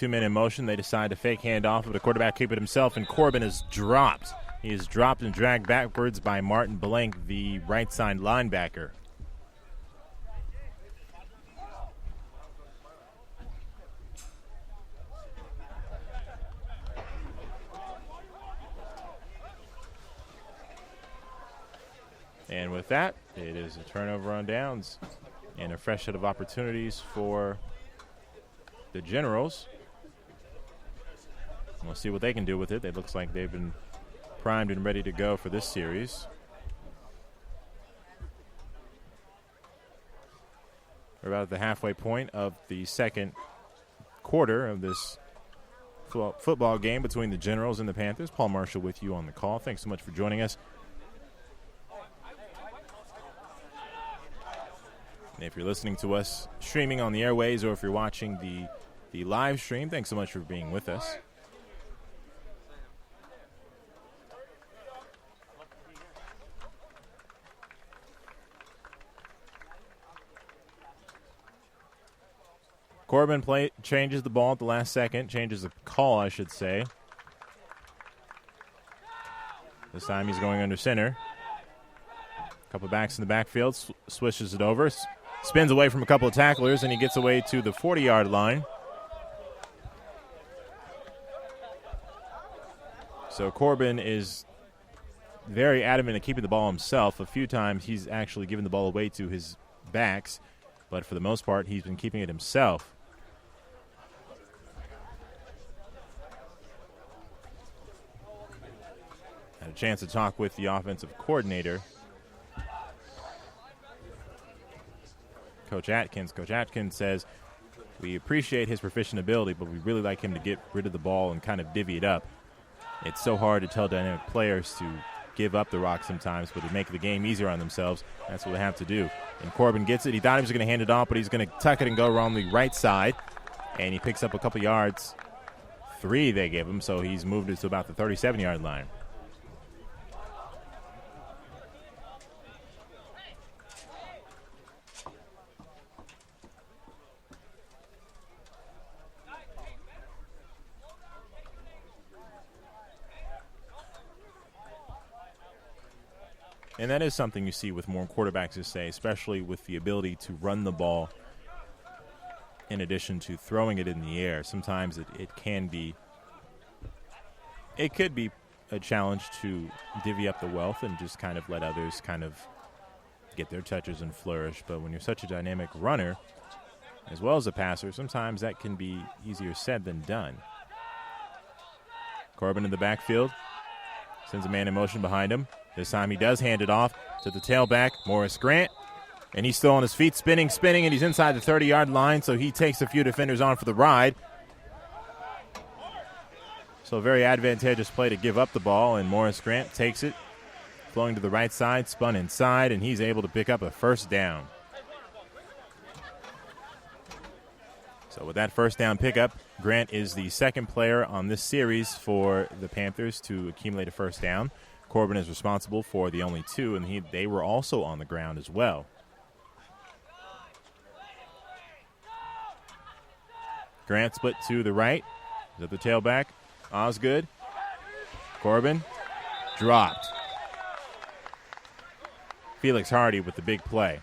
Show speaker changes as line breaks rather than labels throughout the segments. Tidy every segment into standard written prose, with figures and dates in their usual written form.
two men in motion. They decide to fake handoff, but the quarterback keep it himself, and Corbin is dropped. He is dropped and dragged backwards by Martin Blank, the right side linebacker. And with that, it is a turnover on downs and a fresh set of opportunities for the Generals. We'll see what they can do with it. It looks like they've been primed and ready to go for this series. We're about at the halfway point of the second quarter of this football game between the Generals and the Panthers. Paul Marshall with you on the call. Thanks so much for joining us. And if you're listening to us streaming on the airways, or if you're watching the live stream, thanks so much for being with us. Corbin changes the ball at the last second, changes the call, I should say. This time he's going under center. A couple backs in the backfield, swishes it over, spins away from a couple of tacklers, and he gets away to the 40-yard line. So Corbin is very adamant at keeping the ball himself. A few times he's actually given the ball away to his backs, but for the most part he's been keeping it himself. Had a chance to talk with the offensive coordinator, Coach Atkins. Coach Atkins says, we appreciate his proficient ability, but we really like him to get rid of the ball and kind of divvy it up. It's so hard to tell dynamic players to give up the rock sometimes, but to make the game easier on themselves, that's what they have to do. And Corbin gets it. He thought he was going to hand it off, but he's going to tuck it and go around the right side, and he picks up a couple yards. 3 they gave him, so he's moved it to about the 37-yard line. And that is something you see with more quarterbacks this day, especially with the ability to run the ball in addition to throwing it in the air. Sometimes it could be a challenge to divvy up the wealth and just kind of let others kind of get their touches and flourish. But when you're such a dynamic runner as well as a passer, sometimes that can be easier said than done. Corbin in the backfield, sends a man in motion behind him. This time he does hand it off to the tailback, Morris Grant. And he's still on his feet, spinning, and he's inside the 30-yard line, so he takes a few defenders on for the ride. So a very advantageous play to give up the ball, and Morris Grant takes it, flowing to the right side, spun inside, and he's able to pick up a first down. So with that first down pickup, Grant is the second player on this series for the Panthers to accumulate a first down. Corbin is responsible for the only 2, and they were also on the ground as well. Grant split to the right. Is at the tailback. Osgood. Corbin. Dropped. Felix Hardy with the big play.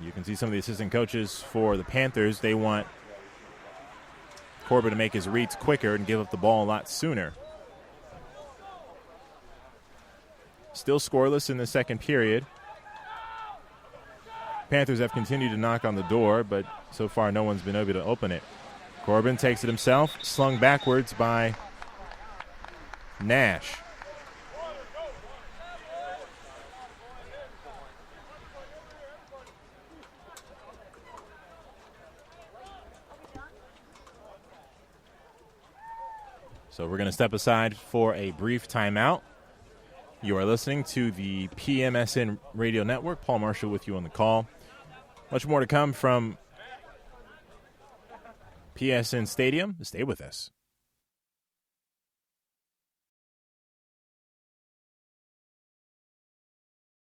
You can see some of the assistant coaches for the Panthers. They want Corbin to make his reads quicker and give up the ball a lot sooner. Still scoreless in the second period. Panthers have continued to knock on the door, but so far no one's been able to open it. Corbin takes it himself, slung backwards by Nash. So we're going to step aside for a brief timeout. You are listening to the PMSN Radio Network. Paul Marshall with you on the call. Much more to come from PSN Stadium. Stay with us.